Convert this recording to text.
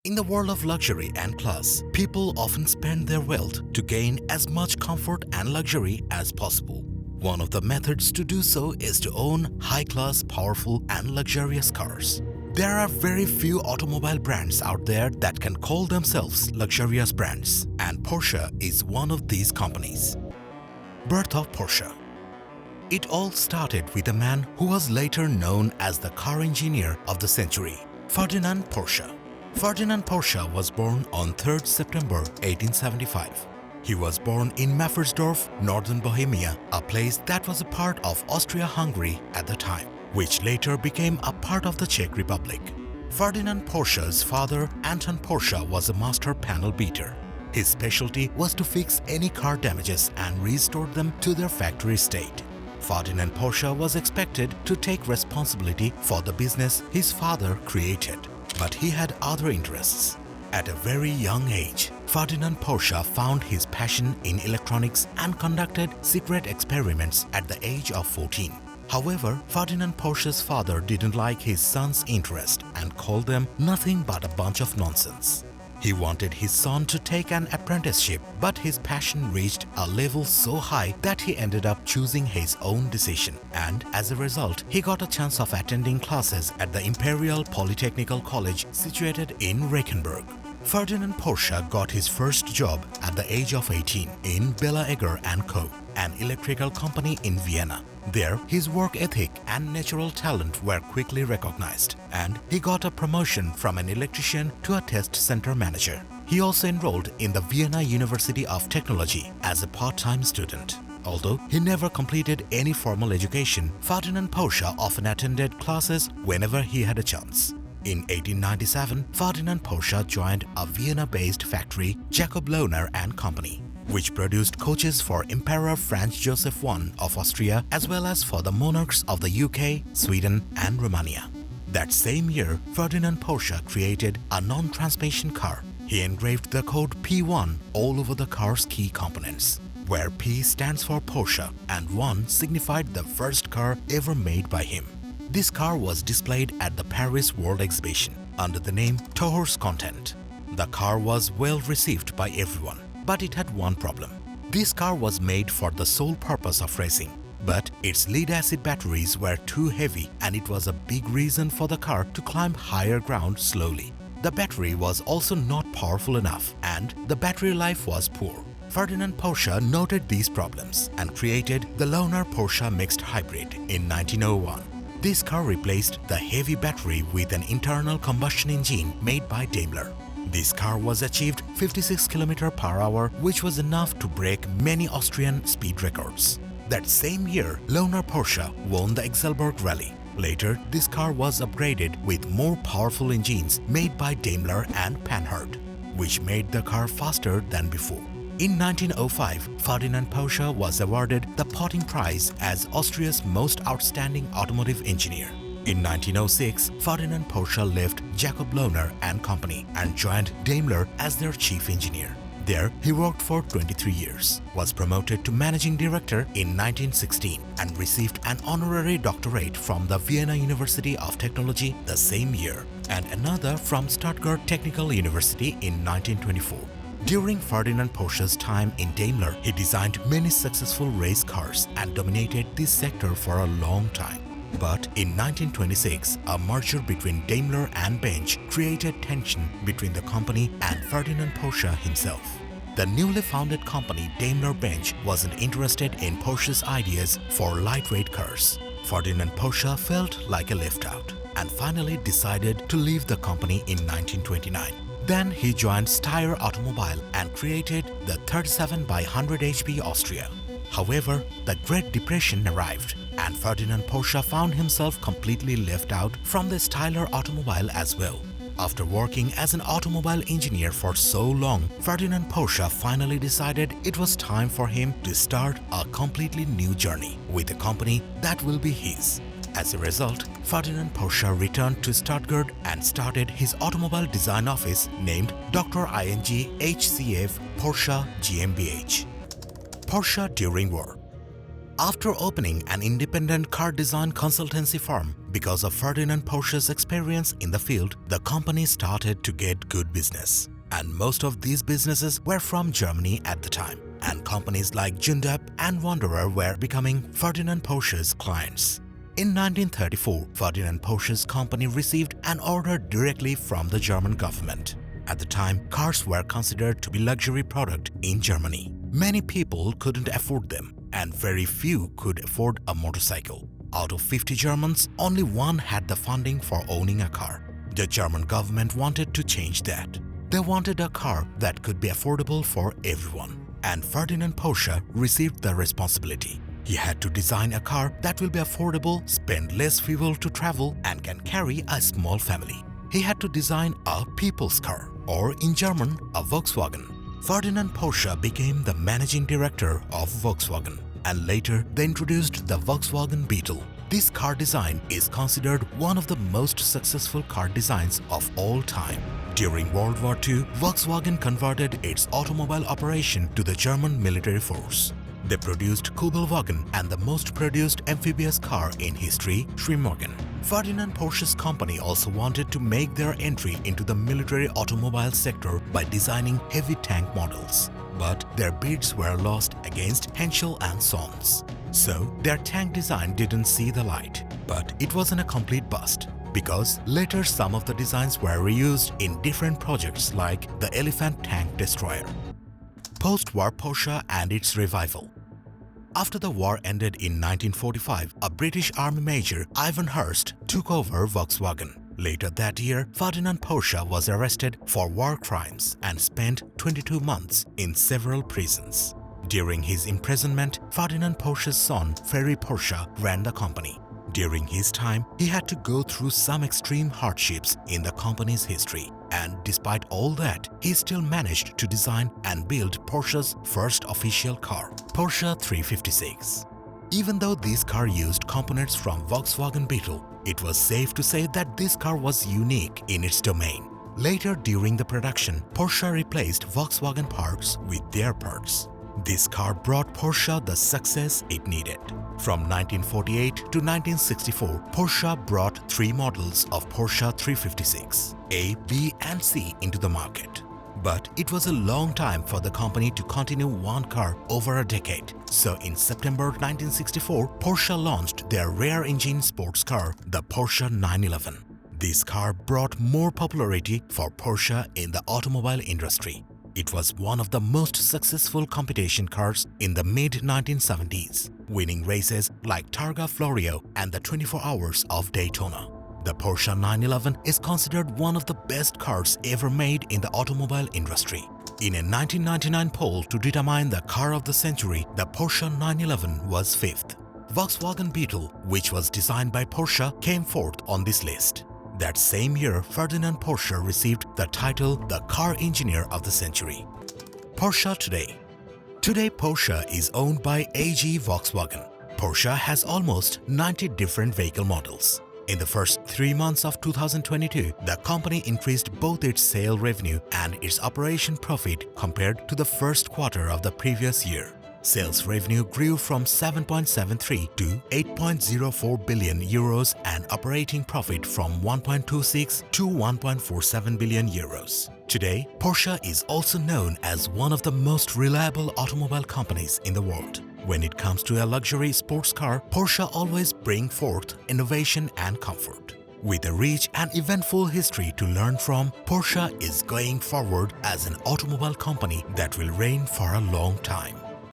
In the world of luxury and class, people often spend their wealth to gain as much comfort and luxury as possible. One of the methods to do so is to own high-class, powerful and luxurious cars. There are very few automobile brands out there that can call themselves luxurious brands, and Porsche is one of these companies. Birth of Porsche. It all started with a man who was later known as the car engineer of the century, Ferdinand Porsche. Ferdinand Porsche was born on 3rd September 1875. He was born in Maffersdorf, northern Bohemia, a place that was a part of Austria-Hungary at the time, which later became a part of the Czech Republic. Ferdinand Porsche's father, Anton Porsche, was a master panel beater. His specialty was to fix any car damages and restore them to their factory state. Ferdinand Porsche was expected to take responsibility for the business his father created. But he had other interests. At a very young age, Ferdinand Porsche found his passion in electronics and conducted secret experiments at the age of 14. However, Ferdinand Porsche's father didn't like his son's interest and called them nothing but a bunch of nonsense. He wanted his son to take an apprenticeship, but his passion reached a level so high that he ended up choosing his own decision, and as a result, he got a chance of attending classes at the Imperial Polytechnical College situated in Reichenberg. Ferdinand Porsche got his first job at the age of 18 in Bella Egger & Co., an electrical company in Vienna. There, his work ethic and natural talent were quickly recognized, and he got a promotion from an electrician to a test center manager. He also enrolled in the Vienna University of Technology as a part-time student. Although he never completed any formal education, Ferdinand Porsche often attended classes whenever he had a chance. In 1897, Ferdinand Porsche joined a Vienna-based factory, Jacob Lohner & Company, which produced coaches for Emperor Franz Joseph I of Austria as well as for the monarchs of the UK, Sweden and Romania. That same year, Ferdinand Porsche created a non-transmission car. He engraved the code P1 all over the car's key components, where P stands for Porsche and 1 signified the first car ever made by him. This car was displayed at the Paris World Exhibition under the name Tohor's Content. The car was well received by everyone, but it had one problem. This car was made for the sole purpose of racing, but its lead-acid batteries were too heavy and it was a big reason for the car to climb higher ground slowly. The battery was also not powerful enough and the battery life was poor. Ferdinand Porsche noted these problems and created the Lohner Porsche Mixed Hybrid in 1901. This car replaced the heavy battery with an internal combustion engine made by Daimler. This car was achieved 56 km/h, which was enough to break many Austrian speed records. That same year, Lohner Porsche won the Exelberg Rally. Later, this car was upgraded with more powerful engines made by Daimler and Panhard, which made the car faster than before. In 1905, Ferdinand Porsche was awarded the Potting Prize as Austria's most outstanding automotive engineer. In 1906, Ferdinand Porsche left Jacob Lohner & Company and joined Daimler as their chief engineer. There, he worked for 23 years, was promoted to managing director in 1916 and received an honorary doctorate from the Vienna University of Technology the same year and another from Stuttgart Technical University in 1924. During Ferdinand Porsche's time in Daimler, he designed many successful race cars and dominated this sector for a long time. But in 1926, a merger between Daimler and Benz created tension between the company and Ferdinand Porsche himself. The newly founded company Daimler-Benz wasn't interested in Porsche's ideas for lightweight cars. Ferdinand Porsche felt like a left-out and finally decided to leave the company in 1929. Then he joined Steyr Automobile and created the 37 by 100 HP Austria. However, the Great Depression arrived and Ferdinand Porsche found himself completely left out from the Steyr Automobile as well. After working as an automobile engineer for so long, Ferdinand Porsche finally decided it was time for him to start a completely new journey with a company that will be his. As a result, Ferdinand Porsche returned to Stuttgart and started his automobile design office named Dr. ING HCF Porsche GmbH. Porsche during war. After opening an independent car design consultancy firm Because of Ferdinand Porsche's experience in the field, the company started to get good business. And most of these businesses were from Germany at the time. And companies like Jundup and Wanderer were becoming Ferdinand Porsche's clients. In 1934, Ferdinand Porsche's company received an order directly from the German government. At the time, cars were considered to be luxury product in Germany. Many people couldn't afford them, and very few could afford a motorcycle. Out of 50 Germans, only one had the funding for owning a car. The German government wanted to change that. They wanted a car that could be affordable for everyone. And Ferdinand Porsche received the responsibility. He had to design a car that will be affordable, spend less fuel to travel, and can carry a small family. He had to design a people's car, or in German, a Volkswagen. Ferdinand Porsche became the managing director of Volkswagen, and later they introduced the Volkswagen Beetle. This car design is considered one of the most successful car designs of all time. During World War II, Volkswagen converted its automobile operation to the German military force. They produced Kugelwagen and the most produced amphibious car in history, Schwimmwagen. Ferdinand Porsche's company also wanted to make their entry into the military automobile sector by designing heavy tank models. But their bids were lost against Henschel and Sons. So their tank design didn't see the light. But it wasn't a complete bust, because later some of the designs were reused in different projects like the Elephant Tank Destroyer. Post-war Porsche and its revival. After the war ended in 1945, a British Army Major, Ivan Hurst, took over Volkswagen. Later that year, Ferdinand Porsche was arrested for war crimes and spent 22 months in several prisons. During his imprisonment, Ferdinand Porsche's son, Ferry Porsche, ran the company. During his time, he had to go through some extreme hardships in the company's history. And despite all that, he still managed to design and build Porsche's first official car, Porsche 356. Even though this car used components from Volkswagen Beetle, it was safe to say that this car was unique in its domain. Later during the production, Porsche replaced Volkswagen parts with their parts. This car brought Porsche the success it needed. From 1948 to 1964, Porsche brought 3 models of Porsche 356, A, B and C into the market. But it was a long time for the company to continue one car over a decade. So in September 1964, Porsche launched their rear-engine sports car, the Porsche 911. This car brought more popularity for Porsche in the automobile industry. It was one of the most successful competition cars in the mid-1970s, winning races like Targa Florio and the 24 Hours of Daytona. The Porsche 911 is considered one of the best cars ever made in the automobile industry. In a 1999 poll to determine the car of the century, the Porsche 911 was 5th. Volkswagen Beetle, which was designed by Porsche, came 4th on this list. That same year, Ferdinand Porsche received the title the Car Engineer of the Century. Porsche today. Today, Porsche is owned by AG Volkswagen. Porsche has almost 90 different vehicle models. In the first 3 months of 2022, the company increased both its sale revenue and its operation profit compared to the first quarter of the previous year. Sales revenue grew from 7.73 to 8.04 billion euros and operating profit from 1.26 to 1.47 billion euros. Today, Porsche is also known as one of the most reliable automobile companies in the world. When it comes to a luxury sports car, Porsche always bring forth innovation and comfort. With a rich and eventful history to learn from, Porsche is going forward as an automobile company that will reign for a long time.